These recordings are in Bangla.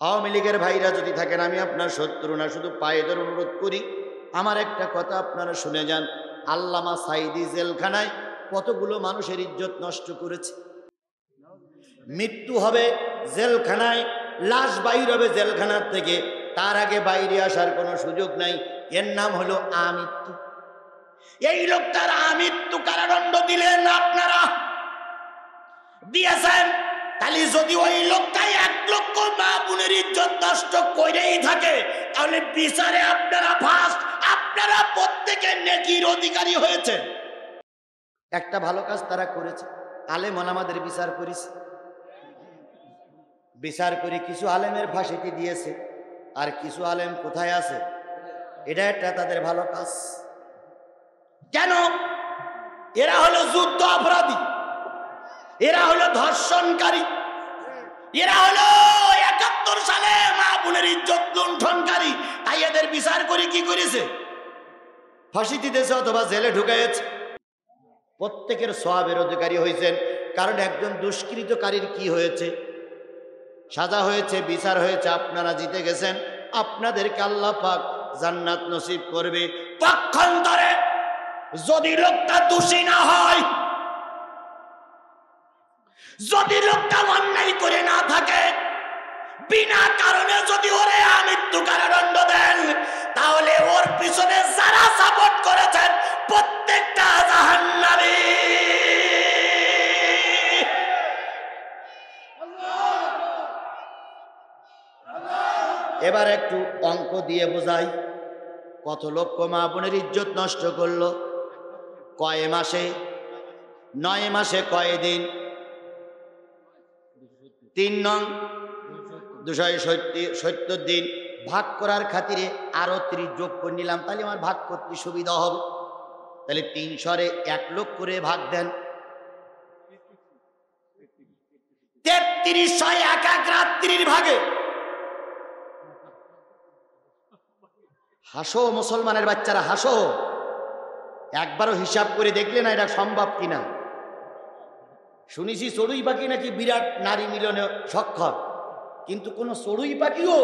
আওয়ামী লীগের ভাইরা যদি থাকেন, আমি আপনার শত্রু না, শুধু পায়ে ধরে অনুরোধ করি, আমার একটা কথা আপনারা শুনে যান। আল্লামা সাঈদী জেলখানায় কতগুলো মানুষের ইজ্জত নষ্ট করেছে। মৃত্যু হবে জেলখানায়, লাশ বাইর হবে জেলখানার থেকে, তার আগে বাইরে আসার কোনো সুযোগ নাই। এর নাম হলো আমৃত্যু। এই লোকটার আমৃত্যু কারাদণ্ড দিলেন আপনারা, দিয়েছেন। তাহলে যদি ওই লোকটাই 1 লক্ষ মা বোনের ইজ্জত নষ্ট করেই থাকে, তাহলে বিচারে আপনারা ফার্স্ট, আপনারা প্রত্যেকে নেকির অধিকারী হয়েছে। একটা ভালো কাজ তারা করেছে, আলেম ওলামাদের বিচার করেছে, বিচার করে কিছু আলেমের ফাঁসিতে দিয়েছে, আর কিছু আলেম কোথায় আছে। এটা একটা তাদের ভালো কাজ। কেন? এরা হলো যুদ্ধ অপরাধী, এরা হলো ধর্ষণকারী, এরা হলো 71 সালে মা বোনের ইজ্জত লুণ্ঠনকারী। তাই এদের বিচার করে কি করেছে? ফাঁসি দিতেছে অথবা জেলে ঢুকাইছে। প্রত্যেকের সওয়াবের অধিকারী হয়েছেন। কারণ একজন দুষ্কৃতকারীর কি হয়েছে? সাজা হয়েছে, বিচার হয়েছে, আপনারা জিতে গেছেন। আপনাদেরকে আল্লাহ পাক জান্নাত নসিব করবে। পক্ষান্তরে যদি লোকটা দোষী না হয়, যদি লোকটা অন্যায় করে না থাকে, বিনা কারণে যদি ওরে আমৃত্যু কারাদণ্ড দেন, তাহলে ওর পিছনে যারা সাপোর্ট করেছেন প্রত্যেকটা জাহান্নামী। এবার একটু অঙ্ক দিয়ে বোঝাই, কত লক্ষ মা বোনের ইজ্জত নষ্ট করলো? কয় মাসে? 9 মাসে কয় দিন? 3 নং 270 দিন। ভাগ করার খাতিরে আরো 30 যোগ করে নিলাম, তাহলে আমার ভাগ করতে সুবিধা হবে। তাহলে 300 1 লক্ষ করে ভাগ দেন। 3300 এক রাত্রির ভাগে। হাসো মুসলমানের বাচ্চারা, হাসো। একবারও হিসাব করে দেখলে না এটা সম্ভব কিনা? শুনেছি চড়ুই পাখি নাকি বিরাট নারী মিলনে সক্ষম, কিন্তু কোন চড়ুই পাখিও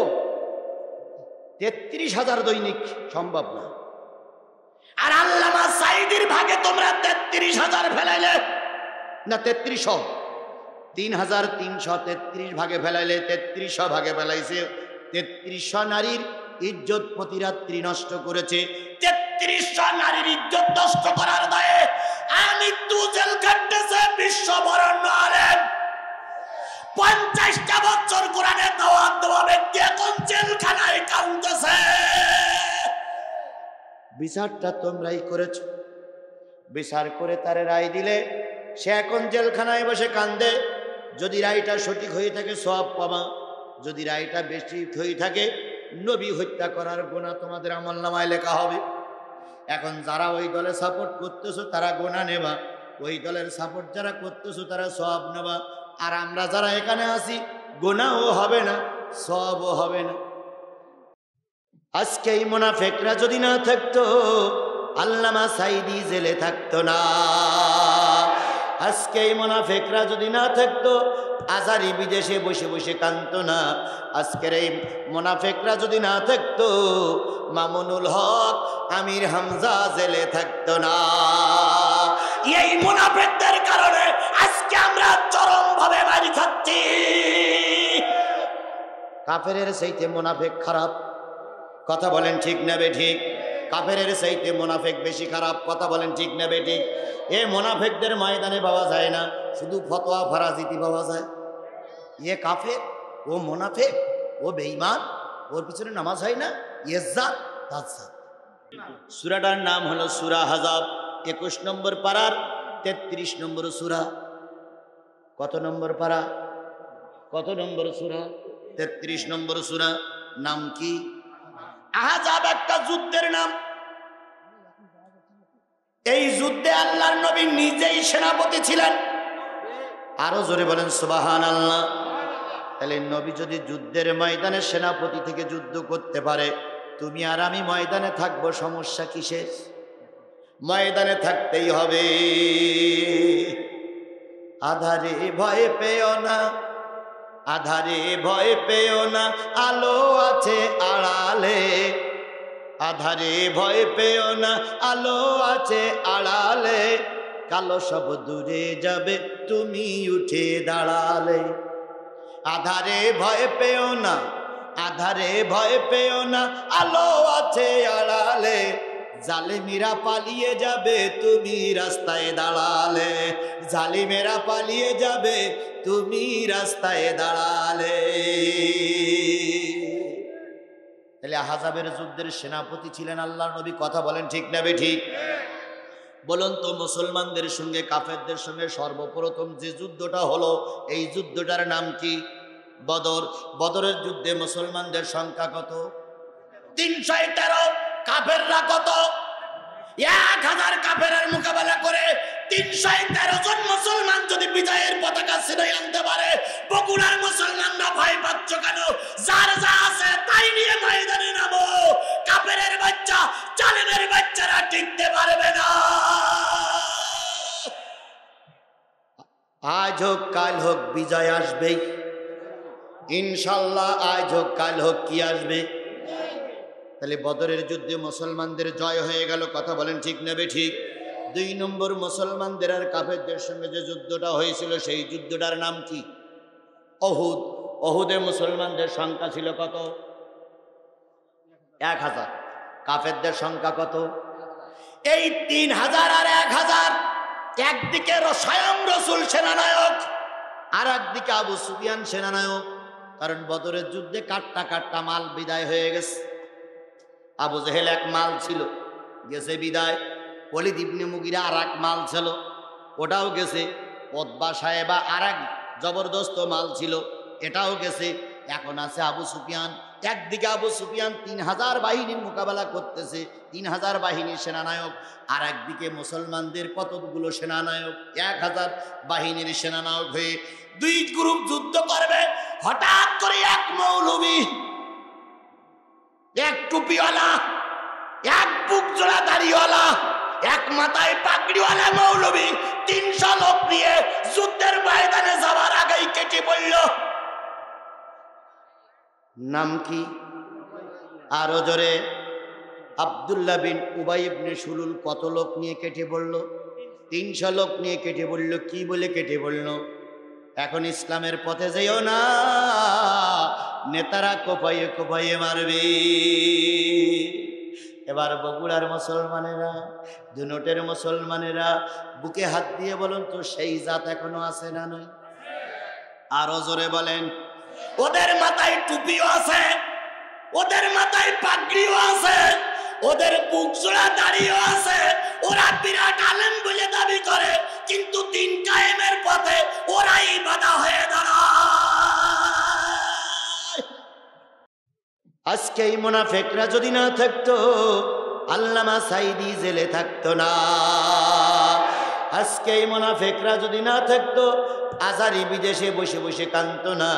33,000 দৈনিক সম্ভব না। আর আল্লামা সাঈদীর ভাগে তোমরা 33,000 ফেলাইলে না, 3300, 3,333 ভাগে ফেলাইলে, 3300 ভাগে ফেলাইছে। 3300 নারীর ইজ্জত প্রতি রাত্রি নষ্ট করেছে। 3300 নারীর ইজ্জত নষ্ট করার দায়ে আমৃত্যু জেল কাটতেছে বিশ্ববরেণ্য আলেম। 50টা বছর কোরআনের দাওয়াত দেওয়া ব্যক্তি এখন জেলখানায় কাঁদতেছে। বিচারটা তোমরাই করেছ। বিচার করে তারে রায় দিলে, সে এখন জেলখানায় বসে কান্দে। যদি রায়টা সঠিক হয়ে থাকে সওয়াব পাবা, যদি রায়টা বেশি হয়ে থাকে নবী হত্যা করার গুনাহ তোমাদের আমলনামায় লেখা হবে। এখন যারা ওই দলে সাপোর্ট করতেছো তারা গুনাহ নেবা, ওই দলের সাপোর্ট যারা করতেছো তারা সওয়াব নেবা। আর আমরা যারা এখানে আছি গুনাহও হবে না, সওয়াবও হবে না। আজকে এই মুনাফিকরা যদি না থাকতো, আল্লামা সাঈদী জেলে থাকতো না। আজকে এই মুনাফিকরা যদি না থাকতো, আজারি বিদেশে বসে বসে কাঁদতো না। আজকের এই মুনাফিকরা যদি না থাকতো, মামুনুল হক, আমির হামজা জেলে থাকতো না। এই মুনাফিকদের কারণে আজকে আমরা চরমভাবে মারি খাচ্ছি। কাফেরের চাইতে মুনাফিক খারাপ, কথা বলেন ঠিক না বেঠিক? কাফেরের চাইতে মুনাফিক বেশি খারাপ, কথা বলেন ঠিক না বেঠিক? এ মুনাফিকদের ময়দানে পাওয়া যায় না, শুধু ফতোয়া ফারাজিতি পাওয়া যায়। এ কাফের, ও মুনাফিক, ও বেঈমান, ওর পিছনে নামাজ হয় না, ইজ্জাত তাজ্জাত। সূরাটার নাম হলো সূরা আহজাব, 21 নম্বর পারার 33 নম্বর সূরা। কত নম্বর পারা? কত নম্বর সূরা? 33 নম্বর সূরা। নাম কি? আহজাব একটা যুদ্ধের নাম। এই যুদ্ধে আল্লাহর নবী নিজেই সেনাপতি ছিলেন। আরো জোরে বলেন সুবহানাল্লাহ। তাহলে নবী যদি যুদ্ধের ময়দানে সেনাপতি থেকে যুদ্ধ করতে পারে, তুমি আর আমি ময়দানে থাকবো, সমস্যা কিসের? ময়দানে থাকতেই হবে। আধারে ভয় পেও না, আধারে ভয় পেও না, আলো আছে আড়ালে। আধারে ভয় পেও না, আলো আছে আড়ালে। কালো সব দূরে যাবে, তুমি উঠে দাঁড়ালে। আধারে ভয় পেও না, আধারে ভয় পেও না, আলো আছে আড়ালে। জালিমেরা পালিয়ে যাবে, তুমি রাস্তায় দাঁড়ালে। জালিমেরা পালিয়ে যাবে, তুমি রাস্তায় দাঁড়ালে। তাহলে আহজাবের যুদ্ধের সেনাপতি ছিলেন আল্লাহর নবী। কথা বলেন ঠিক না বেঠিক? বলুন তো, মুসলমানদের সঙ্গে কাফেরদের সঙ্গে সর্বপ্রথম যে যুদ্ধটা হলো, এই যুদ্ধটার নাম কি? বদর। বদরের যুদ্ধে মুসলমানদের সংখ্যা কত? 313। কাফেররা কত? 1000 কাফেরের মোকাবেলা করে 313 জন মুসলমান যদি বিজয়ের পতাকা ছিনিয়ে আনতে পারে, বগুড়ার মুসলমানরা ভয় পাচ্ছ কেন? যার যা আছে তাই নিয়ে ময়দানে নামো। কাফেরের বাচ্চা, জালেমের বাচ্চারা টিকতে পারবে না। আজ হোক কাল হোক বিজয় আসবেই ইনশাল্লাহ। আজ হোক কাল হোক কি আসবে? তাহলে বদরের যুদ্ধে মুসলমানদের জয় হয়ে গেল। কথা বলেন ঠিক নেবে ঠিক? 2 নম্বর, মুসলমানদের আর কাফেরদের সঙ্গে যে যুদ্ধটা হয়েছিল, সেই যুদ্ধটার নাম কি? অহুদ। অহুদে মুসলমানদের সংখ্যা ছিল কত? 1000। কাফেরদের সংখ্যা কত? এই 3000 আর 1000, একদিকে স্বয়ং রাসূল সেনানায়ক, আর একদিকে আবু সুফিয়ান সেনানায়ক। কারণ বদরের যুদ্ধে কাট্টা কাট্টা মাল বিদায় হয়ে গেছে। আবু জেহেল এক মাল ছিল, গেছে বিদায়। ওলীদ ইবনে মুগীরা আর এক মাল ছিল, ওটাও গেছে। উতবা সাহেবা আর এক জবরদস্ত মাল ছিল, এটাও গেছে। এখন আছে আবু সুফিয়ান। একদিকে আবু সুফিয়ান 3000 বাহিনীর মোকাবেলা করতেছে, 3000 বাহিনীর সেনানায়ক। আর একদিকে মুসলমানদের কতগুলো সেনানায়ক? 1000 বাহিনীর সেনানায়ক হয়ে 2 গ্রুপ যুদ্ধ করবে। হঠাৎ করে এক মৌলবী, এক টুপিওয়ালা, এক বুক জোড়া দাড়িওয়ালা, এক মাথায় পাগড়িওয়ালা মৌলবী 300 লোক নিয়ে যুদ্ধের ময়দানে যাওয়ার আগেই কেটে পড়ল। নাম কি? আরো জোরে। আব্দুল্লাহ বিন উবাই ইবনে সুলুল কত লোক নিয়ে কেটে পড়ল? 300 লোক নিয়ে কেটে পড়ল। কি বলে কেটে পড়ল? এখন ইসলামের পথে যেও না, নেতারা কোপাইয়ে কোপাইয়ে মারবে। এবার বগুড়ার মুসলমানেরা, দুনোটের মুসলমানেরা বুকে হাত দিয়ে বলুন তো, সেই জাত এখনো আছে না নয়? আরো জোরে বলেন। ওদের মাথায় টুপিও আছে, ওদের মাথায় পাগড়িও আছে, ওদের বুক জোড়া দাড়িও আছে। ওরা বিরাট আলেম বলে দাবি করে, কিন্তু দিন কায়েমের পথে ওরাই বাধা হয়ে দাঁড়ায়। আজকে এই মুনাফিকরা যদি না থাকতো, আল্লামা সাইদি জেলে থাকতো না। আজকে এই মুনাফিকরা যদি না থাকতো, আজারি বিদেশে বসে বসে কাঁদতো না।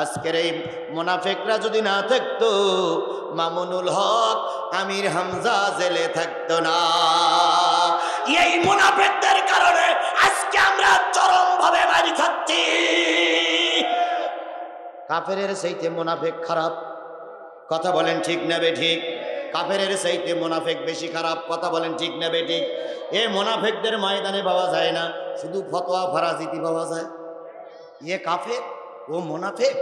আজকের এই মুনাফিকরা যদি না থাকতো, মামুনুল হক, আমির হামজা জেলে থাকতো না। এই মুনাফিকদের কারণে আজকে আমরা চরম ভাবে মারি খাচ্ছি। কাফেরের চাইতে মুনাফিক খারাপ। কথা বলেন ঠিক না বেঠিক? কাফেরের চাইতে মুনাফিক বেশি খারাপ। কথা বলেন ঠিক না বেঠিক? এ মুনাফিকদের ময়দানে পাওয়া যায় না, শুধু ফতোয়া ফারাজিতি পাওয়া যায়। এ কাফের, ও মুনাফিক,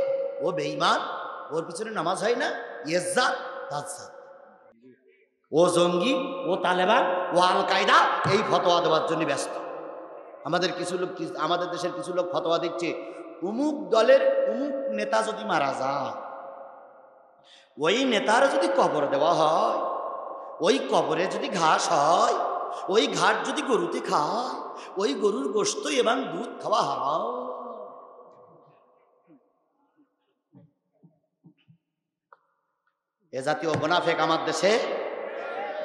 ও বেঈমান, ওর পিছনে নামাজ হয় না, ইজ্জাত তাজ্জাত, ও জঙ্গি, ও তালেবান, ও আল কায়দা, এই ফতোয়া দেওয়ার জন্য ব্যস্ত। আমাদের কিছু লোক, আমাদের দেশের কিছু লোক ফতোয়া দিচ্ছে, অমুক দলের অমুক নেতা যদি মারা যায়, ওই নেতার যদি কবর দেওয়া হয়, ওই কবরে যদি ঘাস হয়, ওই ঘাট যদি গরুতে খায়, ওই গরুর গোশত এবং দুধ খাওয়া হারাম। এ জাতীয় মুনাফিক আমার দেশে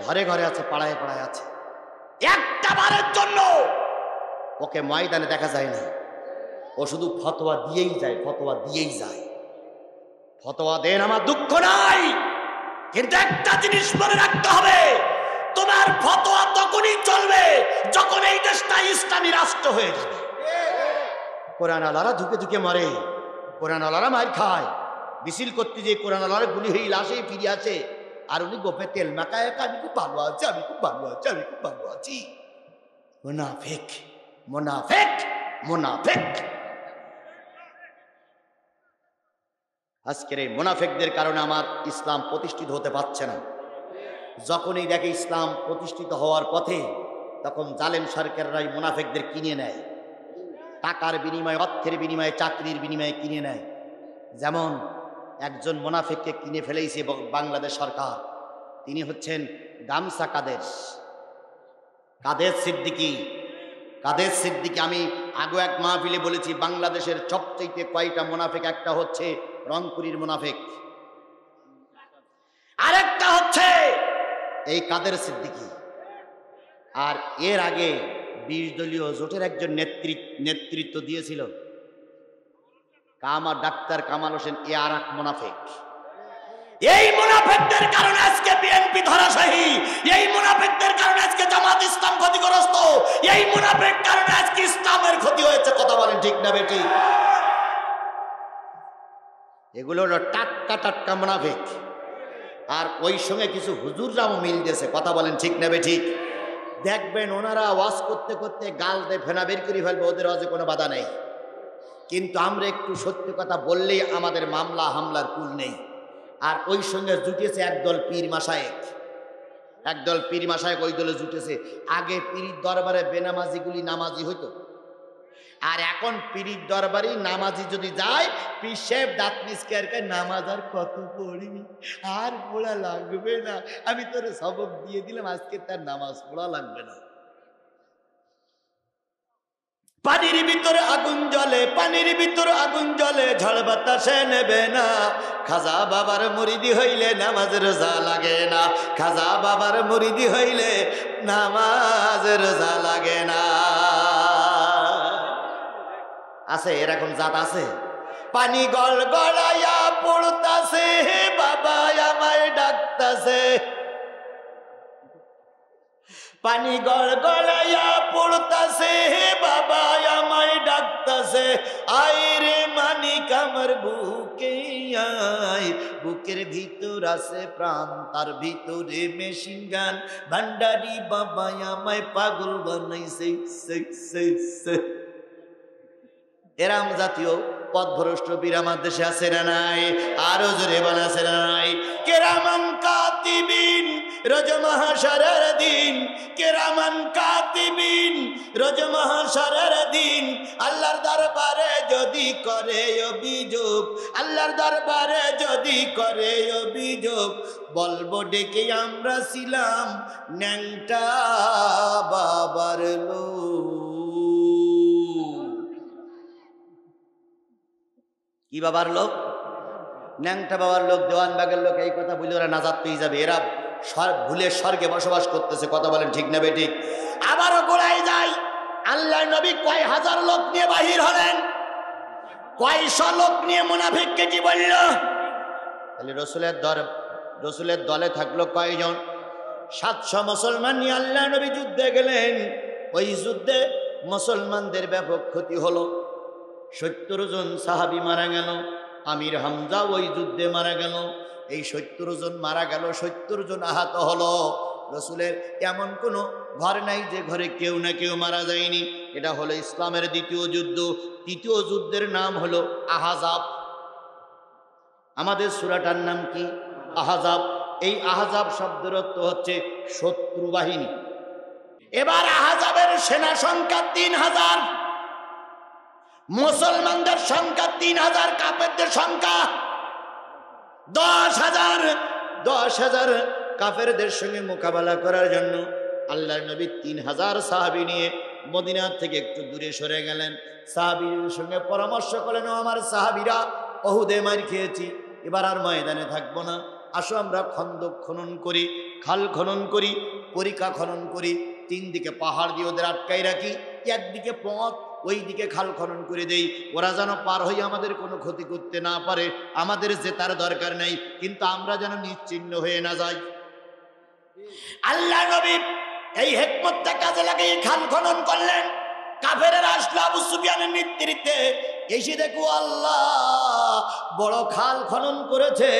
ঘরে ঘরে আছে, পাড়ায় পাড়ায় আছে। একটা বারের জন্য ওকে ময়দানে দেখা যায় না, ও শুধু ফতোয়া দিয়েই যায়, ফতোয়া দিয়েই যায়। ফতোয়া দেন, আমার দুঃখ নাই, কিন্তু একটা জিনিস মনে রাখতে হবে, তোমার ফতোয়া তখনই চলবে যখন এই দেশটা ইসলামী রাষ্ট্র হয়ে যাবে। কোরআন আলারা ধুকে ধুকে মরে, কোরআনওয়ালারা মার খায়, মিছিল করতে যে কোরআনওয়ালারা গুলি হয়ে লাশে ফিরে আসে, আর উনি গোপে তেল মাখায় আমি খুব ভালো আছি, আমি খুব ভালো আছি, আমি খুব ভালো আছি। মুনাফিক, মুনাফিক, মুনাফিক। আজকের এই মুনাফিকদের কারণে আমার ইসলাম প্রতিষ্ঠিত হতে পারছে না। যখনই দেখে ইসলাম প্রতিষ্ঠিত হওয়ার পথে, তখন জালেম সরকাররাই মুনাফিকদের কিনে নেয়, টাকার বিনিময়ে, অর্থের বিনিময়ে, চাকরির বিনিময়ে কিনে নেয়। যেমন একজন মুনাফিককে কিনে ফেলেছে বাংলাদেশ সরকার, তিনি হচ্ছেন গামছা কাদের, কাদের সিদ্দিকী। কাদের সিদ্দিকী, আমি আগে এক মাহফিলে বলেছি, বাংলাদেশের সবচেয়ে কয়টা মুনাফিক, একটা হচ্ছে রংপুরের মুনাফিক, আরেকটা হচ্ছে এই কাদের সিদ্দিকী। আর এর আগে 20 দলীয় জোটের একজন নেতৃত্ব দিয়েছিল ডাক্তার কামাল হোসেন, এ আর এক মুনাফিক। এই মুনাফিকদের কারণে আজকে বিএনপি ধরাশায়ী, এই মুনাফিকদের কারণে আজকে জামাত ইসলাম ক্ষতিগ্রস্ত, এই মুনাফিক কারণে আজকে ইসলামের ক্ষতি হয়েছে। কথা বলেন ঠিক না বেটি? এগুলো হলো টাটকা টাটকা মুনাফিক। আর ওই সঙ্গে কিছু হুজুররাও মিল দিয়েছে। কথা বলেন ঠিক না বেটি? দেখবেন ওনারা ওয়াজ করতে করতে গাল দিয়ে ফেনা বের করে ফেলবে, ওদের ওয়াজে কোনো বাধা নেই। কিন্তু আমরা একটু সত্যি কথা বললেই আমাদের মামলা হামলার কুল নেই। আর ওই সঙ্গে জুটেছে একদল পীর মাশায়েখ, একদল পীর মাশায়েখ ওই দলে জুটেছে। আগে পীর দরবারে বেনামাজিগুলি নামাজি হইতো, আর এখন পীর দরবারে নামাজি যদি যায়, পীর সাহেব দাঁত মিসকে নামাজ আর কত পড়ি, আর পড়া লাগবে না, আমি তোর সবক দিয়ে দিলাম, আজকে তার নামাজ পড়া লাগবে না। পানির ভিতরে আগুন জ্বলে, পানির ভিতরে আগুন জ্বলে, ঝড় বাতাসে নেবে না। খাজা বাবার মুরিদি হইলে নামাজ রোজা লাগে না, খাজা বাবার মুরিদি হইলে নামাজ রোজা লাগে না। আছে এরকম জাত আছে। পানি গল গলাইয়া পড়তাছে, বাবা আমায় ডাকতাছে, পানি গল গলাইয়া পড়তাছে, বাবা আমায় ডাকতাছে, আয় রে মানিক আমার বুকে আয়, বুকের ভিতর আছে প্রাণ, তার ভিতরে মেশিন গান, ভান্ডারি বাবা আমায় পাগল বানাইছে। এরাম জাতীয় পথভ্রষ্ট বীর আমার দেশে আছে না নাই? আরো জোরে বানাছে না নাই? কেরামান কাতিবিন রোজ মাহশরের দিন, কেরামান কাতিবিন রোজ মাহশরের দিন, আল্লাহর দরবারে যদি করে অভিযোগ, আল্লাহর দরবারে যদি করে অভিযোগ, বলবো ডেকে আমরা ছিলাম ন্যাংটা বাবার লোক। কি বাবার লোক? ন্যাংটা বাবার লোক, দেওয়ানবাগের লোক। এই কথা বলে ওরা নাজাত পেয়ে যাবে। এরা ভুলে স্বর্গে বসবাস করতেছে। কথা বলেন ঠিক না বেঠিক? আবারও গোড়ায় যাই, আল্লাহ নবী কয় হাজার লোক নিয়ে বাহির হলেন, কয়শো লোক নিয়ে মুনাফিককে কি বলল? তাহলে রসুলের দলে থাকলো কয়জন? 700 মুসলমান নিয়ে আল্লাহ নবী যুদ্ধে গেলেন। ওই যুদ্ধে মুসলমানদের ব্যাপক ক্ষতি হলো। 70 জন সাহাবী মারা গেল। আমির হামজা ওই যুদ্ধে মারা গেল। এই 70 জন মারা গেল, 70 জন আহত হলো। রসুলের এমন কোনো ঘর নাই যে ঘরে কেউ না কেউ মারা যায়নি। এটা হলো ইসলামের দ্বিতীয় যুদ্ধ। তৃতীয় যুদ্ধের নাম হলো আহজাব। আমাদের সূরাটার নাম কি? আহজাব। এই আহজাব শব্দের অর্থ হচ্ছে শত্রু বাহিনী। এবার আহজাবের সেনা সংখ্যা 3000, মুসলমানদের সংখ্যা 3000, কাফেরদের সংখ্যা 10,000। 10,000 কাফেরদের সঙ্গে মোকাবেলা করার জন্য আল্লাহর নবী 3000 সাহাবী নিয়ে মদিনা থেকে একটু দূরে সরে গেলেন। সাহাবীর সঙ্গে পরামর্শ করলেন, আমার সাহাবীরা, উহুদে মার খেয়েছি, এবার আর ময়দানে থাকবো না, আসো আমরা খন্দক খনন করি, খাল খনন করি, পরিখা খনন করি, 3 দিকে পাহাড় দিয়ে ওদের আটকাই রাখি, একদিকে পথ, ওই দিকে খাল খনন করে দেই, ওরা যেন পার হয়ে আমাদের কোনো ক্ষতি করতে না পারে। আমাদের জেতার দরকার নেই, কিন্তু আমরা যেন নিশ্চিহ্ন হয়ে না যাই। আল্লাহ নবী এই হিকমতটা কাজে লাগিয়ে খাল খনন করলেন। কাফেরেরা আসলো আবু সুফিয়ানের নেতৃত্বে এসে দেখো আল্লাহ বড় খাল খনন করেছে,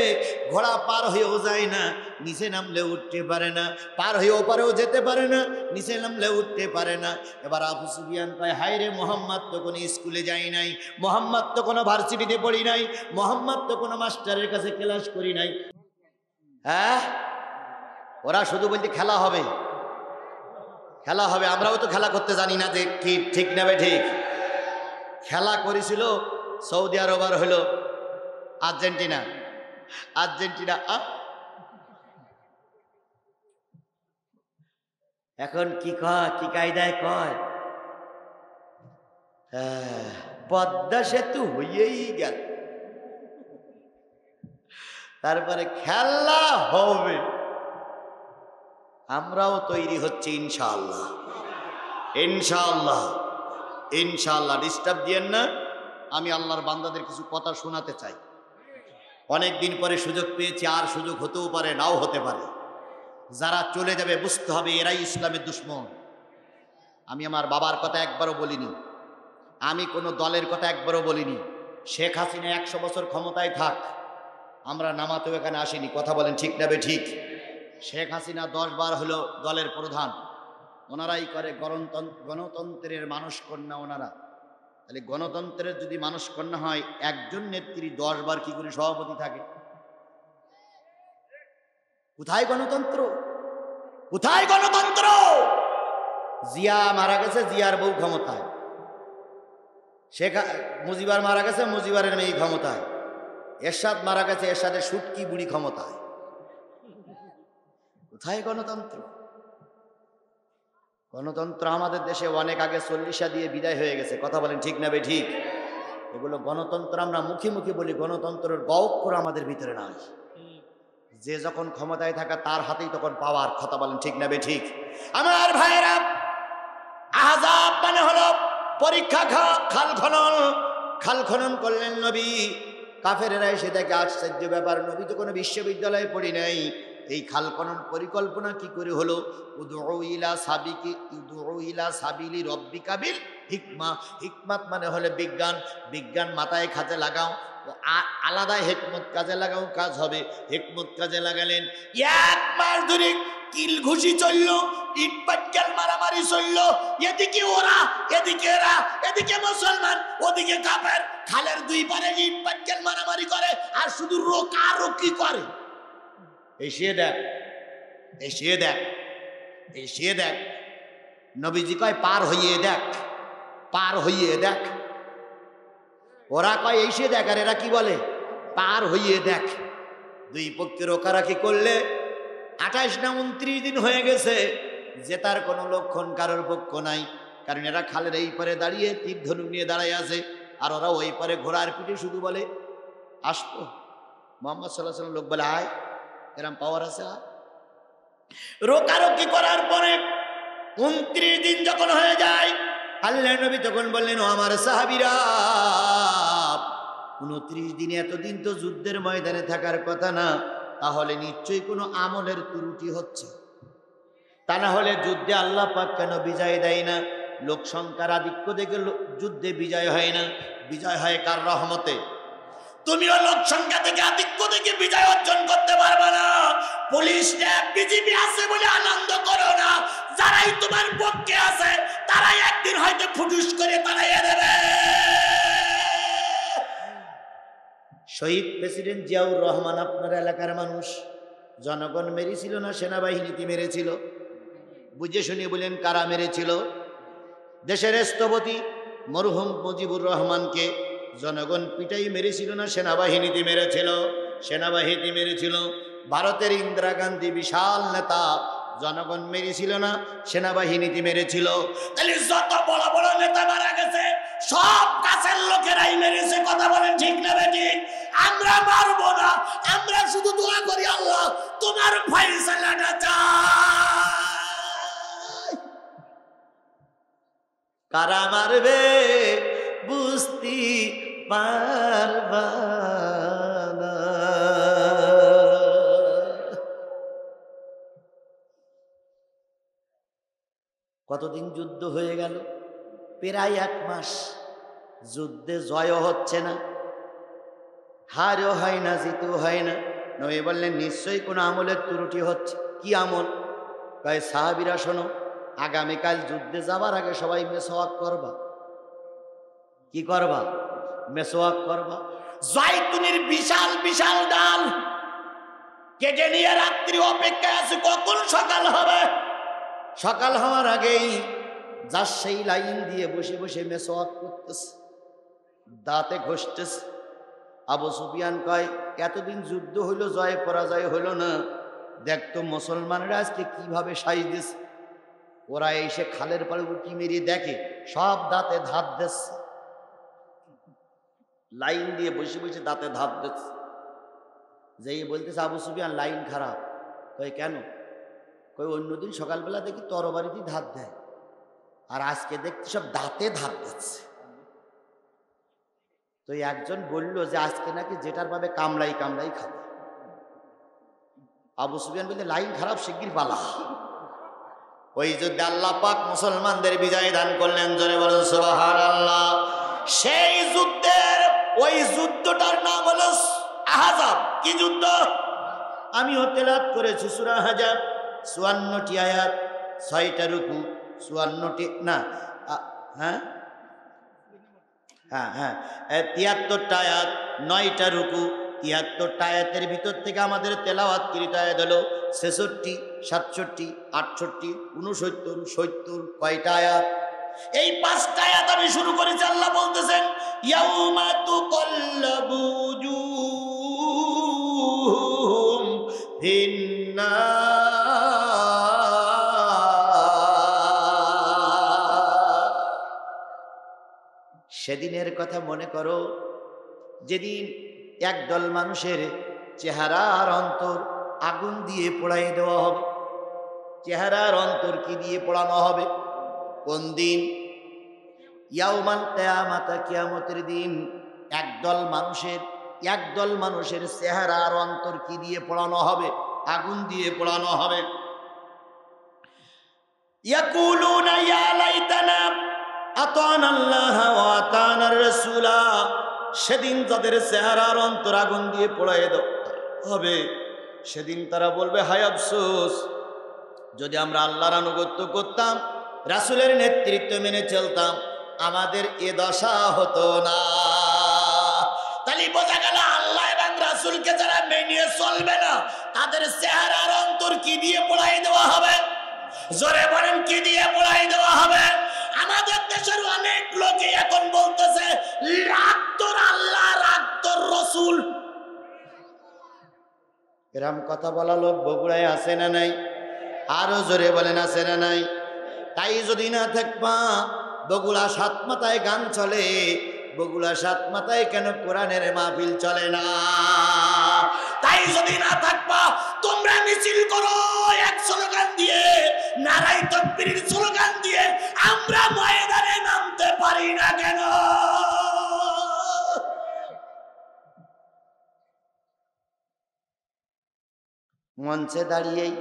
ঘোড়া পার হয়েও যায় না, নিচে নামলে উঠতে পারে না, পার হয়ে ওপারেও যেতে পারে না, নিচে নামলে উঠতে পারে না। এবার আবু সুফিয়ান কয়, হায় রে, মোহাম্মদ তো কোনো স্কুলে যাই নাই, মোহাম্মদ তো কোনো ভার্সিটিতে পড়ি নাই, মোহাম্মদ তো কোনো মাস্টারের কাছে ক্লাস করি নাই। হ্যাঁ, ওরা শুধু বলতে খেলা হবে, খেলা হবে, আমরাও তো খেলা করতে জানি না, যে কি ঠিক নেবে ঠিক। খেলা করেছিল সৌদি আরব আর হলো আর্জেন্টিনা, আর্জেন্টিনা এখন কি কয়, কি কায়দায় কয়, পদ্মা সেতু হইয়েই গেল, তারপরে খেলা হবে। আমরাও তৈরি হচ্ছি ইনশাআল্লাহ, ইনশাআল্লাহ, ইনশাআল্লাহ। ডিস্টার্ব দিয়েন না, আমি আল্লাহর বান্দাদের কিছু কথা শোনাতে চাই। অনেক দিন পরে সুযোগ পেয়েছি, আর সুযোগ হতেও পারে, নাও হতে পারে। যারা চলে যাবে বুঝতে হবে এরাই ইসলামের দুশ্মন। আমি আমার বাবার কথা একবারও বলিনি, আমি কোনো দলের কথা একবারও বলিনি। শেখ হাসিনা 100 বছর ক্ষমতায় থাক, আমরা নামাতেও এখানে আসিনি, কথা বলেন ঠিক না বে ঠিক। শেখ হাসিনা 10 বার হলো দলের প্রধান, ওনারাই করে গণতন্ত্রের মানুষ কন্যা ওনারা। তাহলে গণতন্ত্রের যদি মানুষ কন্যা হয়, একজন নেত্রী 10 বার কি করে সভাপতি থাকে? কোথায় গণতন্ত্র, কোথায় গণতন্ত্র? জিয়া মারা গেছে, জিয়ার বউ ক্ষমতায়। শেখ মুজিবার মারা গেছে, মুজিবারের মেয়ে ক্ষমতায়। এরশাদ মারা গেছে, এরশাদের সুটকি বুড়ি ক্ষমতায়। কোথায় গণতন্ত্র? গণতন্ত্র আমাদের দেশে অনেক আগে 40 দিয়ে বিদায় হয়ে গেছে, কথা বলেন ঠিক না বে ঠিক। এগুলো গণতন্ত্র আমরা মুখে মুখে বলি, গণতন্ত্রের গহ্বর আমাদের ভিতরে নাই। যে যখন ক্ষমতায় থাকা তার হাতেই তখন পাওয়ার, কথা বলেন ঠিক না বে ঠিক। আমার ভাইয়েরা, আহজাব মানে হলো পরীক্ষা, খাল খনন, খাল খনন করলেন নবী। কাফেরেরা এসে দেখে আশ্চর্য ব্যাপার, নবী তো কোনো বিশ্ববিদ্যালয়ে পড়ি নাই, এই খাল খনন পরিকল্পনা কি করে হলো? উদউ ইলা সাবিলি রব্বিকা বিল হিকমা, হিকমত মানে হলো বিজ্ঞান, বিজ্ঞান মাথায় কাজে লাগাও, আলাদা হিকমত কাজে লাগাও, কাজ হবে। হিকমত কাজে লাগালেন, 1 মাস ধরে কিল ঘুষি চলল, ইট পাটকেল মারামারি চলল, এদিকে ওরা, এদিকে এরা, এদিকে মুসলমান, ওদিকে কাফের, খালের 2 পারে ইট পাটকেল মারামারি করে, আর শুধু রোকারোকি করে। এসে দেখ, এসে দেখ, এসে দেখ, নবীজি কয় পার হইয়ে দেখ, পার হইয়ে দেখ। ওরা কয় এসে দেখ, আর এরা কি বলে? পার হইয়ে দেখ। 2 পক্ষে রোকারাকি করলে 28 না 29 দিন হয়ে গেছে, জেতার কোনো লক্ষণ কারোর পক্ষ নাই। কারণ এরা খালের এই পারে দাঁড়িয়ে তীর ধনুক নিয়ে দাঁড়ায় আছে, আর ওরা ওই পারে ঘোড়ার পিঠে শুধু বলে আসবো। মোহাম্মদ সাল্লাল্লাহু আলাইহি ওয়াসাল্লাম লোক বলে আয়, এরম পাওয়ার আছে। রোকারকি করার পরে 29 দিন যখন হয়ে যায়, আল্লাহ নবী তখন বললেন, ও আমার সাহাবীরা, 29 দিনে, এতদিন তো যুদ্ধের ময়দানে থাকার কথা না, তাহলে নিশ্চয়ই কোনো আমলের ত্রুটি হচ্ছে। তা না হলে যুদ্ধে আল্লাহ পাক কেন বিজয় দেয় না? লোক সংখ্যার আধিক্য দেখে যুদ্ধে বিজয় হয় না, বিজয় হয় কার রহমতে? তুমিও লোক সংখ্যা থেকে, আধিক্য থেকে বিজয় অর্জন করতে পারবে না। পুলিশ, র্যাব, বিজিবি আছে বলে আনন্দ করো না। যারাই তোমার পক্ষে আছে তারাই একদিন হয়তো ফুটুস করে তাড়াইয়া দেবে। শহীদ প্রেসিডেন্ট জিয়াউর রহমান আপনার এলাকার মানুষ, জনগণ মেরেছিল না সেনাবাহিনীতে মেরেছিল? বুঝে শুনে বলেন কারা মেরেছিল? দেশের স্থপতি মরহুম মুজিবুর রহমানকে জনগণ পিটাই মেরেছিল না সেনাবাহিনীতে মেরেছিল? সেনাবাহিনী মেরেছিল। ভারতের ইন্দিরা গান্ধী বিশাল নেতা, জনগণ মেরেছিল না সেনাবাহিনীতে মেরেছিল? তাহলে যত বড় বড় নেতা মারা গেছে সব কাছের লোকেরাই মেরেছে, কথা বলেন ঠিক না বেঠিক? আমরা মারবো না, আমরা শুধু দোয়া করি আল্লাহ তোমার ফয়সালাটা চাই। কারা মারবে বুঝতে পারবা না। কতদিন যুদ্ধ হয়ে গেল? প্রায় 1 মাস। যুদ্ধে জয়ও হচ্ছে না, হারও হয় না, জিতও হয় না। নবী বললেন নিশ্চয়ই কোনো আমলের ত্রুটি হচ্ছে। কি আমল? কয় সাহাবীরা শোনো, আগামীকাল যুদ্ধে যাবার আগে সবাই মেসওয়াক করবা। কি করবা? মেসওয়াক করবা। জয়তুনের বিশাল বিশাল ডাল কেটে নিয়ে রাত্রি অপেক্ষায় আছে কখন সকাল হবে। সকাল হওয়ার আগেই যার সেই লাইন দিয়ে বসে বসে মেসওয়াক করতেছে, দাঁতে ঘষতেছে। আবু সুফিয়ান কয় এতদিন যুদ্ধ হইল, জয় পরাজয় হইল না, দেখতো মুসলমানরা আজকে কিভাবে সাইজতেছে। ওরা এসে খালের পাড়ে উঁকি মেরিয়ে দেখে সব দাঁতে ধাপ দিচ্ছে, লাইন দিয়ে বসে বসে দাঁতে ধাপ দিচ্ছে। যেই বলতেছে আবু সুফিয়ান লাইন খারাপ। কয় কেন? কই অন্যদিন সকালবেলা দেখি তরবারিতে ধাপ দেয়, আর আজকে দেখছি সব দাঁতে ধাপ দিচ্ছে। তো একজন বলল যে আজকে নাকি যেটার ভাবে কামড়াই কামড়াই খাবে। আবু সুফিয়ান বলতে লাইন খারাপ, শিগগির পালা। ওই যুদ্ধে আল্লাহ পাক মুসলমানদের বিজয় দান করলেন, জোরে বলেন সুবহানাল্লাহ। সেই যুদ্ধের ওই যুদ্ধটার নাম হলো আহজাব। কি যুদ্ধ? আমিও তেলাওয়াত করেছি সূরা আহজাব, 54টি আয়াত, 6টা রুকু, 54টি না হ্যাঁ হ্যাঁ হ্যাঁ 73টা আয়াত, 9টা রুকু। 73টা আয়াতের ভিতর থেকে আমাদের তেলাওয়াতকৃত আয়াত হলো 66, 67, 68, 69, 70। কয়টা আয়াত? এই 5টা আয়াত আমি শুরু করেছি। আল্লাহ বলতেছেন ইয়াউমা তুকাল্লাবু উজুহুম ফিন্নার। সেদিনের কথা মনে করো, যেদিন একদল মানুষের চেহারা আর অন্তর আগুন দিয়ে পোড়াই দেওয়া হবে। চেহারা আর অন্তর কি দিয়ে পোড়ানো হবে? কোন দিন? ইয়াউমাল কিয়ামাতা, কিয়ামতের দিন। একদল মানুষের চেহারা আর অন্তর কি দিয়ে পোড়ানো হবে? আগুন দিয়ে পোড়ানো হবে। ইয়াকুলুনা ইয়া লাইতানা আতানা আল্লাহ ওয়া আতানার রাসূলা। সেদিন যাদের চেহারা আর অন্তর আগুন দিয়ে পোড়ায় দেওয়া হবে, সেদিন তারা বলবে হায় আফসোস, যদি আমরা আল্লাহর আনুগত্য করতাম, রাসূলের নেতৃত্ব মেনে চলতাম, আমাদের এ দশা হতো না। তাহলে বোঝা গেল আল্লাহ এবং রাসূলকে যারা মেনে চলবে না, তাদের চেহারা আর অন্তর কি দিয়ে পোড়াই দেওয়া হবে? জোরে বলেন, কি দিয়ে পোড়াই দেওয়া হবে? আমাদের দেশের অনেক লোকই এখন বলতেছে রাগ তোর আল্লাহ, রাগ তোর রসুল। এরম কথা বলা লোক বগুড়ায় আছে না নাই? আরো জোরে বলেন আছে না নাই? তাই যদি না থাকবা, বগুড়া সাত মাথায় গান চলে, বগুড়া সাত মাথায় কেন কোরআনের মাহফিল চলে না? তাই যদি না থাকবা, তোমরা মিছিল করো এক স্লোগান দিয়ে, নারায়ে তাকবীরের স্লোগান দিয়ে, আমরা ময়দানে নামতে পারি না কেন? মঞ্চে দাঁড়িয়েই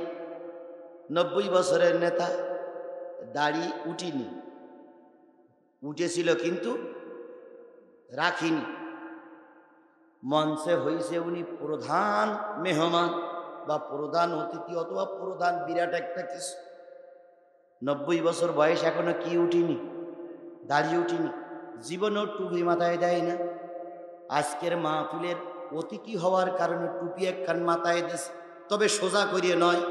90 বছরের নেতা দাড়ি উঠিনি, উঠেছিল কিন্তু রাখিনি। মঞ্চে হইছে উনি প্রধান মেহমান বা প্রধান অতিথি অথবা প্রধান বিরাট একটা কিছু। 90 বছর বয়স, এখনো কি উঠিনি? দাড়ি উঠিনি, জীবনেও টুপি মাথায় দেয় না। আজকের মাহফিলের অতিথি হওয়ার কারণে টুপি একখান মাথায় দিয়েছে, তবে সোজা করিয়ে নয়।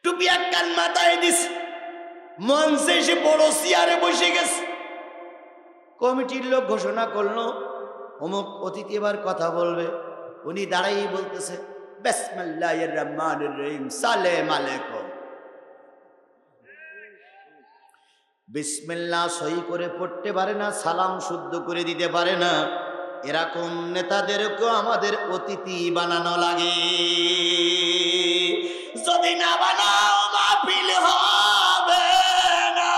টুপি একখান মাথায় দিস, মঞ্চে এসে বড় চেয়ারে বসে গেছে। কমিটির লোক ঘোষণা করলো অমুক অতিথি এবার কথা বলবে। উনি দাঁড়াই বলতেছে বিসমিল্লাহির রহমানির রহিম, সালাম আলাইকুম। বিসমিল্লাহ সহি করে পড়তে পারে না, সালাম শুদ্ধ করে দিতে পারে না। এরকম নেতাদেরকেও আমাদের অতিথি বানানো লাগে। যদি না বানাও মাহফিল হবে না।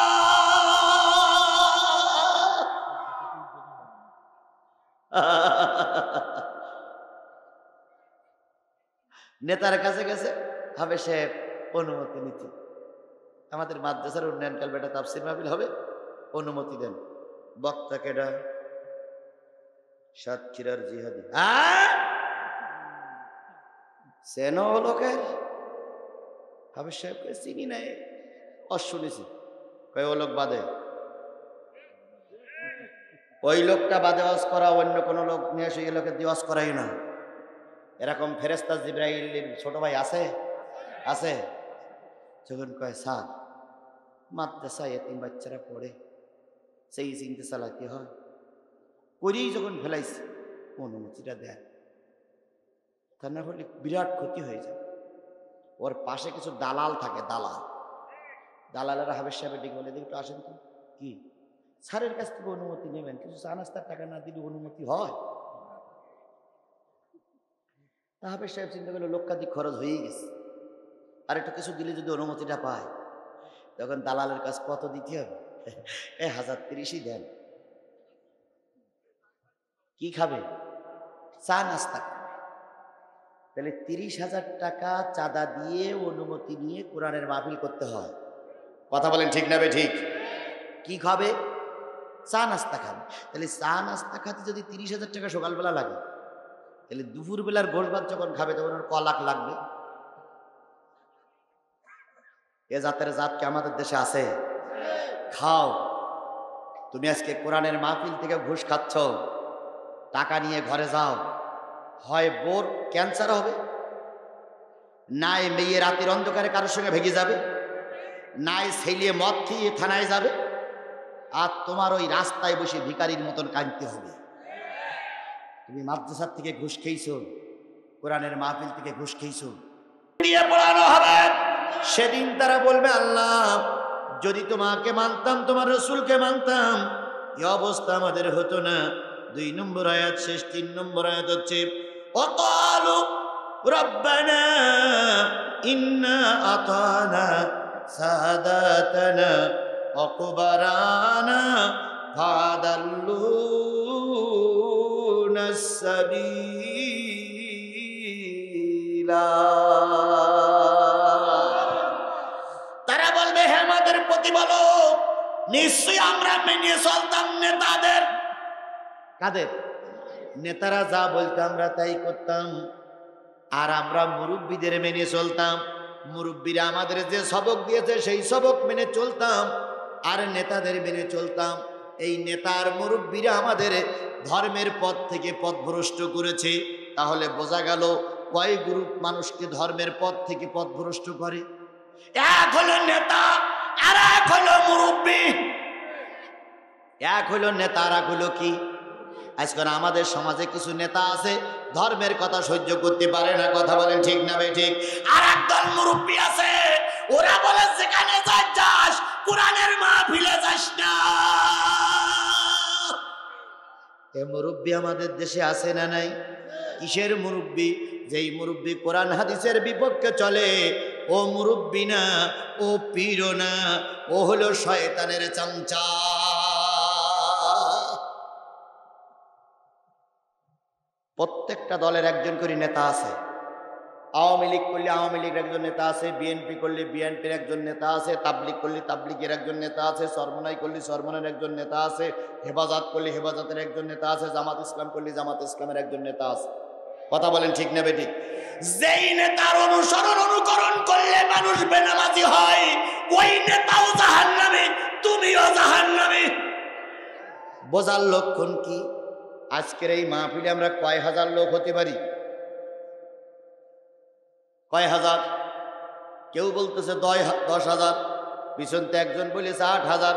নেতার কাছে গেছে, হবে সে অনুমতি নিতে। আমাদের মাদ্রাসার উন্নয়নকাল বেটা তাফসির মাহফিল হবে, অনুমতি দেন। বক্তা কেডা? সাতক্ষীরার জিহাদি। সেনো লোকের হাফেজ সাহেবকে চিনি নাই, শুনেছি কয় ও লোক বাদে, ওই লোকটা বাদে ওয়াজ করা, অন্য কোন লোক নিয়ে এসে এই লোকের দিয়ে ওয়াজ করাই না। এরকম ফেরেশতা জিবরাইলের ছোট ভাই আছে আছে যখন কয় স্যার মাদ্রাসা এতিম বাচ্চারা পড়ে, সেই চিন্তা চালাতে হয়, করেই যখন ফেলাইছে অনুমতিটা দেয়, তা না হলে বিরাট ক্ষতি হয়ে যায়। ওর পাশে কিছু দালাল থাকে, দালালেরা হাফেজ সাহেবের দিকে বলে একটু আসেন তো, কি স্যারের কাছ থেকে অনুমতি নেবেন, কিছু চা নাস্তার টাকা না দিলে অনুমতি হয়? তা হাফেজ সাহেব চিন্তা করলো লক্ষাধিক খরচ হয়েই গেছে, আর একটু কিছু দিলে যদি অনুমতিটা পায়, তখন দালালের কাছে কত দিতে হবে? 1030ই দেন। কি খাবে? চা নাস্তা। তাহলে 30,000 টাকা চাঁদা দিয়ে অনুমতি নিয়ে কোরআনের মাহফিল করতে হয়। কথা বলেন ঠিক না বে ঠিক? কি খাবে? চা নাস্তা খাবে। তাহলে চা নাস্তা খাতে যদি 30,000 টাকা সকালবেলা লাগে, তাহলে দুপুরবেলার গোশ ভাত যখন খাবে তখন ওর লাখ লাগবে। এ জাতের জাত কি আমাদের দেশে আছে? খাও। তুমি আজকে কোরআনের মাহফিল থেকে ঘুষ খাচ্ছ, টাকা নিয়ে ঘরে যাও, হয় বোর ক্যান্সার হবে, নাই মেয়ে রাতের অন্ধকারে কারোর সঙ্গে ভেগে যাবে, নাই ছেলিয়ে মদ খেয়ে থানায় যাবে, আর তোমার ওই রাস্তায় বসে ভিখারির মতন কাঁদতে হবে। তুমি মাদ্রাসার থেকে ঘুষ খেয়েছো, কোরআনের মাহফিল থেকে ঘুষ খেয়েছো, দিয়ে পড়ানো হবে। সেদিন তারা বলবে আল্লাহ যদি তোমাকে মানতাম, তোমার রসুলকে মানতাম, এই অবস্থা আমাদের হতো না। 2 নম্বর আয়াত শেষ, 3 নম্বর আয়াত হচ্ছে ওয়াকালু রব্বানা ইন্না আতানা সাদাতানা ওয়া কুবারানা ফাদাল্লুনা সাবিলা। তারা বলবে হে আমাদের প্রতিপালক, নিশ্চয়ই আমরা মেনে চলতাম নেতাদের। কাদের? নেতারা যা বলতো আমরা তাই করতাম, আর আমরা মুরব্বীদের মেনে চলতাম। মুরব্বীরা আমাদের যে সবক দিয়েছে সেই সবক মেনে চলতাম, আর নেতাদের মেনে চলতাম। এই নেতার মুরব্বীরা আমাদের ধর্মের পথ থেকে পথভ্রষ্ট করেছে। তাহলে বোঝা গেল কয় গ্রুপ মানুষকে ধর্মের পথ থেকে পথভ্রষ্ট করে। এক হলো নেতা, আর এক হলো মুরব্বী। এক হলো নেতা, আর এক হলো কি? আজকাল আমাদের সমাজে কিছু নেতা আছে ধর্মের কথা সহ্য করতে পারে না। কথা বলেন ঠিক না বে ঠিক? আর একদল মুরব্বী আছে, ওরা বলে যেখানে যাস কোরআনের মাহফিলে যাস না। এ মুরব্বী আমাদের দেশে আছে না নাই? কিসের মুরব্বী? যেই মুরব্বী কোরআন হাদিসের বিপক্ষে চলে, ও মুরব্বী না, ও পীর না, ও হলো শয়তানের চামচা। প্রত্যেকটা দলের একজন করে নেতা আছে। আওয়ামী লীগ করলে আওয়ামী লীগের একজন নেতা আছে, বিএনপি করলে বিএনপির একজন নেতা আছে, তাবলিগ করলে তাবলিগের একজন নেতা আছে, চরমনাই করলে চরমনের একজন নেতা আছে, হেফাজত করলে হেফাজতের একজন নেতা আছে, জামাত ইসলাম করলে জামাত ইসলামের একজন নেতা আছে। কথা বলেন ঠিক না বেঠিক? যেই নেতার অনুসরণ অনুকরণ করলে মানুষ বেনামাজি হয়, ওই নেতাও জাহান্নামী, তুমিও জাহান্নামী। বোঝার লক্ষণ কি? আজকের এই মাহফিলে আমরা কয় হাজার লোক হতে পারি? কয় হাজার? কেউ বলতেছে 10,000, পিছনতে একজন বলেছে 8,000।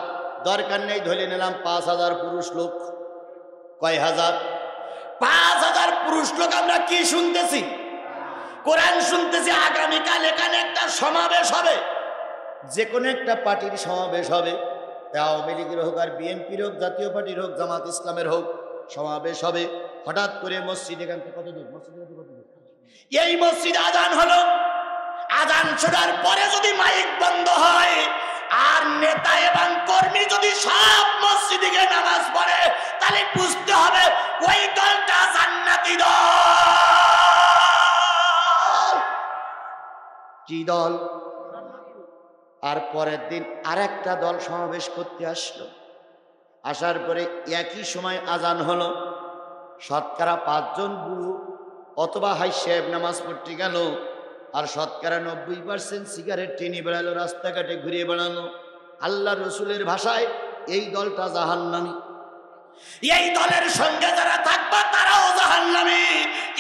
দরকার নেই, ধরে নিলাম 5,000 পুরুষ লোক। কয় হাজার? 5,000 পুরুষ লোক। আমরা কি শুনতেছি? কোরআন শুনতেছি। আগামীকাল এখানে একটা সমাবেশ হবে, যে কোনো একটা পার্টির সমাবেশ হবে, আওয়ামী লীগের হোক আর বিএনপির হোক, জাতীয় পার্টির হোক, জামাত ইসলামের হোক, সমাবেশ হবে। হঠাৎ করে মসজিদ, এখান থেকে কত দূর? মসজিদ এই মসজিদ আজান হলো, আজান শোনার পরে যদি মাইক বন্ধ হয় আর নেতা এবং কর্মী যদি সব মসজিদে গিয়ে নামাজ পড়ে, তাহলে বুঝতে হবে ওই দলটা জান্নাতি দল। কি দল? আর পরের দিন আরেকটা দল সমাবেশ করতে আসলো। আসার পরে একই সময় আজান হলো। শতকরা 5 জন বুড়ো অথবা হাই সাহেব নামাজ পড়তে গেল, আর শতকরা 90% সিগারেট টেনে বেড়ালো, রাস্তাঘাটে ঘুরে বেড়ালো। আল্লাহ রসুলের ভাষায় এই দলটা জাহান্নামী। এই দলের সঙ্গে যারা থাকবা তারাও জাহান্নামী,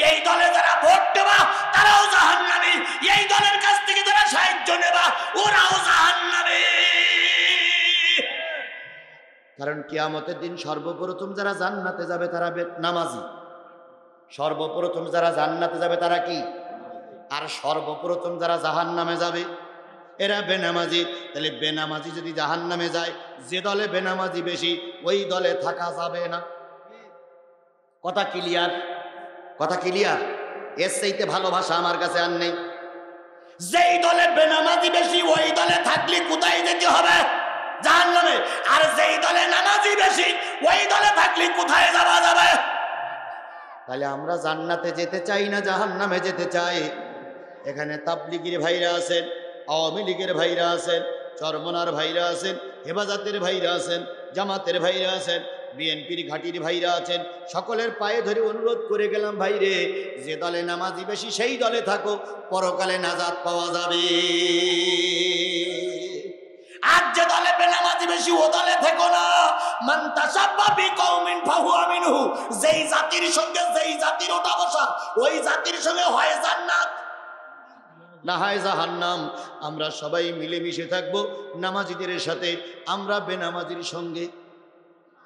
এই দলে যারা ভোট দেবা তারাও জাহান্নামী, এই দলের কাছ থেকে যারা সাহায্য নেবা ওরাও জাহান্নামী। কারণ কিয়ামতের দিন সর্বপ্রথম যারা জান্নাতে যাবে তারা নামাজি। সর্বপ্রথম যারা জান্নাতে যাবে তারা কি? আর সর্বপ্রথম যারা জাহান্নামে যাবে এরা বেনামাজি। তাহলে বেনামাজি যদি জাহান্নামে যায়, যে দলে বেনামাজি বেশি ওই দলে থাকা যাবে না। কথা ক্লিয়ার? কথা ক্লিয়ার? এর চাইতে ভালোবাসা আমার কাছে আর নেই। যেই দলে বেনামাজি বেশি ওই দলে থাকলে কোথায় যেতে হবে? জাহান্নামে। আর যেই দলে নামাজি বেশি ওই দলে থাকলে কোথায় যাওয়া যাবে? তাহলে আমরা জান্নাতে যেতে চাই না জাহান্নামে যেতে চাই? এখানে তাবলিগীর ভাইরা আছেন, আওয়ামী লীগের ভাইরা আছেন, চরমনার ভাইরা আছেন, হেফাজতের ভাইরা আছেন, জামাতের ভাইরা আছেন, বিএনপির ঘাটির ভাইরা আছেন। সকলের পায়ে ধরে অনুরোধ করে গেলাম, ভাইরে যে দলে নামাজি বেশি সেই দলে থাকো, পরকালে নাজাত পাওয়া যাবে। আর যে দলে বেনামাজি বেশি ও দলে থেকো না। মান তাসাব্বা বিকওমিন ফাহুয়া মিনহু। যেই জাতির সঙ্গে যেই জাতির ওঠা বসা ওই জাতির সঙ্গে হয় জান্নাত না হয় জাহান্নাম। আমরা সবাই মিলেমিশে থাকবো নামাজিদের সাথে, আমরা বেনামাজির সঙ্গে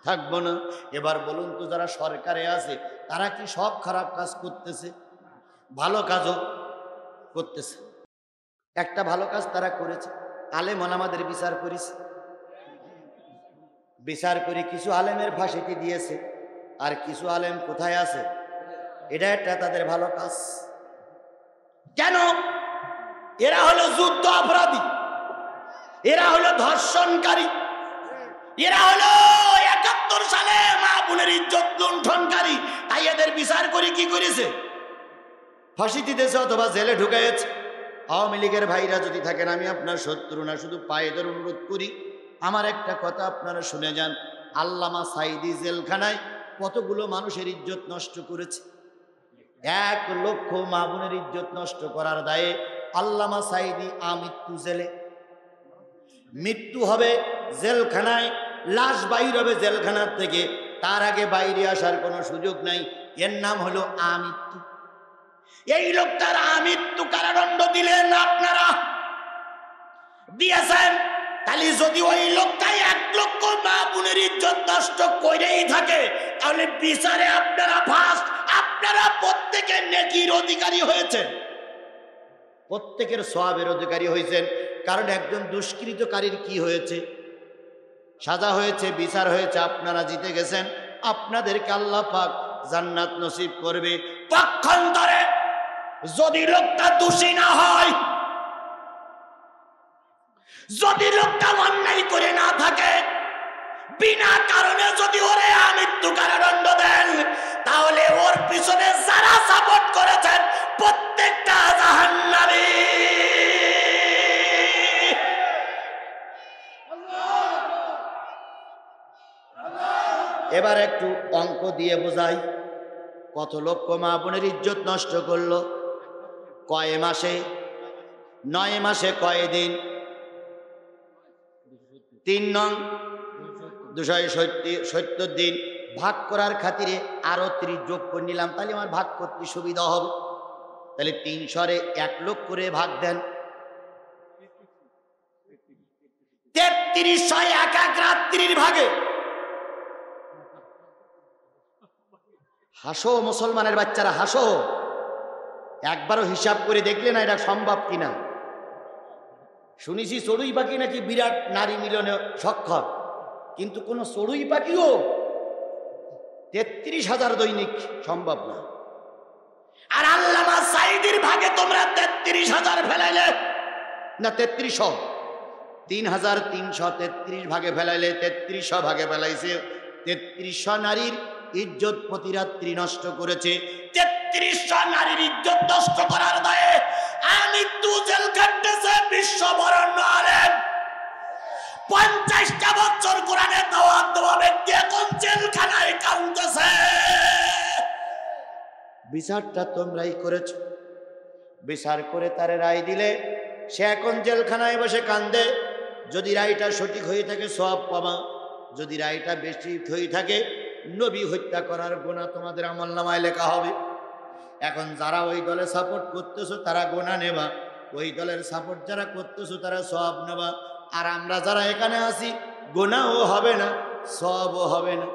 থাকবো না। এবার বলুন তো, যারা সরকারে আছে তারা কি সব খারাপ কাজ করতেছে? ভালো কাজও করতেছে। একটা ভালো কাজ তারা করেছে, আলেম ওলামাদের বিচার করেছে। বিচার করে কিছু আলেমের ফাঁসিতে দিয়েছে, আর কিছু আলেম কোথায় আছে? এটা একটা তাদের ভালো কাজ। কেন? এরা হলো যুদ্ধ অপরাধী, এরা হলো ধর্ষণকারী, এরা হলো ৭১ সালে মা বোনের ইজ্জত লুণ্ঠনকারী। তাই এদের বিচার করে কি করেছে? ফাঁসি দিতেছে অথবা জেলে ঢুকাইছে। আওয়ামী লীগের ভাইরা যদি থাকেন, আমি আপনার শত্রু না, শুধু পায়ে ধরে অনুরোধ করি, আমার একটা কথা আপনারা শুনে যান। আল্লামা সাঈদী জেলখানায় কতগুলো মানুষের ইজ্জত নষ্ট করেছে। ১ লক্ষ মা বোনের ইজ্জত নষ্ট করার দায়ে আল্লামা সাঈদী আমৃত্যু জেলে। মৃত্যু হবে জেলখানায়, লাশ বাইর হবে জেলখানার থেকে, তার আগে বাইরে আসার কোনো সুযোগ নাই। এর নাম হলো আমৃত্যু। এই লোকটার আমৃত্যু কারাদণ্ড দিলেন আপনারা, দিয়েছেন। তাহলে যদি ওই লোকটাই ১ লক্ষ মা বোনের ইজ্জত নষ্ট করেই থাকে, তাহলে বিচারে আপনারা ফার্স্ট, আপনারা প্রত্যেকের নেকির অধিকারী হয়েছেন, প্রত্যেকের সওয়াবের অধিকারী হয়েছেন। কারণ একজন দুষ্কৃতকারীর কি হয়েছে? সাজা হয়েছে, বিচার হয়েছে, আপনারা জিতে গেছেন। আপনাদেরকে আল্লাহ পাক জান্নাত নসিব করবে। পক্ষান্তরে যদি লোকটা দোষী না হয়, যদি লোকটা অন্যায় করে না থাকে, বিনা কারণে যদি ওরে আমৃত্যু কারাদণ্ড দেন, তাহলে ওর পিছনে যারা সাপোর্ট করেছেন প্রত্যেকটা জাহান্নামী। এবার একটু অঙ্ক দিয়ে বোঝাই, কত লক্ষ মা বোনের ইজ্জত নষ্ট করলো? কয় মাসে? 9 মাসে কয় দিন? 3 নং 270 দিন। ভাগ করার খাতিরে আরো 30 যোগ করে নিলাম, তাহলে আমার ভাগ করতে সুবিধা হবে। তাহলে 300-এ 1 লক্ষ করে ভাগ দেন। 3300 এক রাত্রির ভাগে। হাসো মুসলমানের বাচ্চারা, হাসো। একবারও হিসাব করে দেখলে না এটা সম্ভব কিনা? শুনেছি চড়ুই পাখি নাকি বিরাট নারী মিলনে সক্ষম, কিন্তু কোন চড়ুই পাখিও 33,000 দৈনিক সম্ভব না। আর আল্লামা সাঈদীর ভাগে তোমরা 33,000 ফেলাইলে না, 3300, 3,333 ভাগে ফেলাইলে, 3300 ভাগে ফেলাইছে। 3300 নারীর ইজ্জত প্রতি রাত্রি নষ্ট করেছে। 3300 নারীর ইজ্জত নষ্ট করার দায়ে আমৃত্যু জেল কাটতেছে বিশ্ববরণ্য আলেম 50টা বছর কোরআনের দাওয়াত দেওয়া ব্যক্তি এখন জেলখানায় কাঁদতেছে। বিচারটা তোমরাই করেছ, বিচার করে তারে রায় দিলে সে এখন জেলখানায় বসে কান্দে। যদি রায়টা সঠিক হয়ে থাকে সওয়াব পাবা, যদি রায়টা বেশি হয়ে থাকে নবী হত্যা করার গুনাহ তোমাদের আমলনামায় লেখা হবে। এখন যারা ওই দলে সাপোর্ট করতেছো তারা গুনাহ নেবা, ওই দলের সাপোর্ট যারা করতেছো তারা সওয়াব নেবা। আর আমরা যারা এখানে আছি গুনাহও হবে না, সওয়াবও হবে না।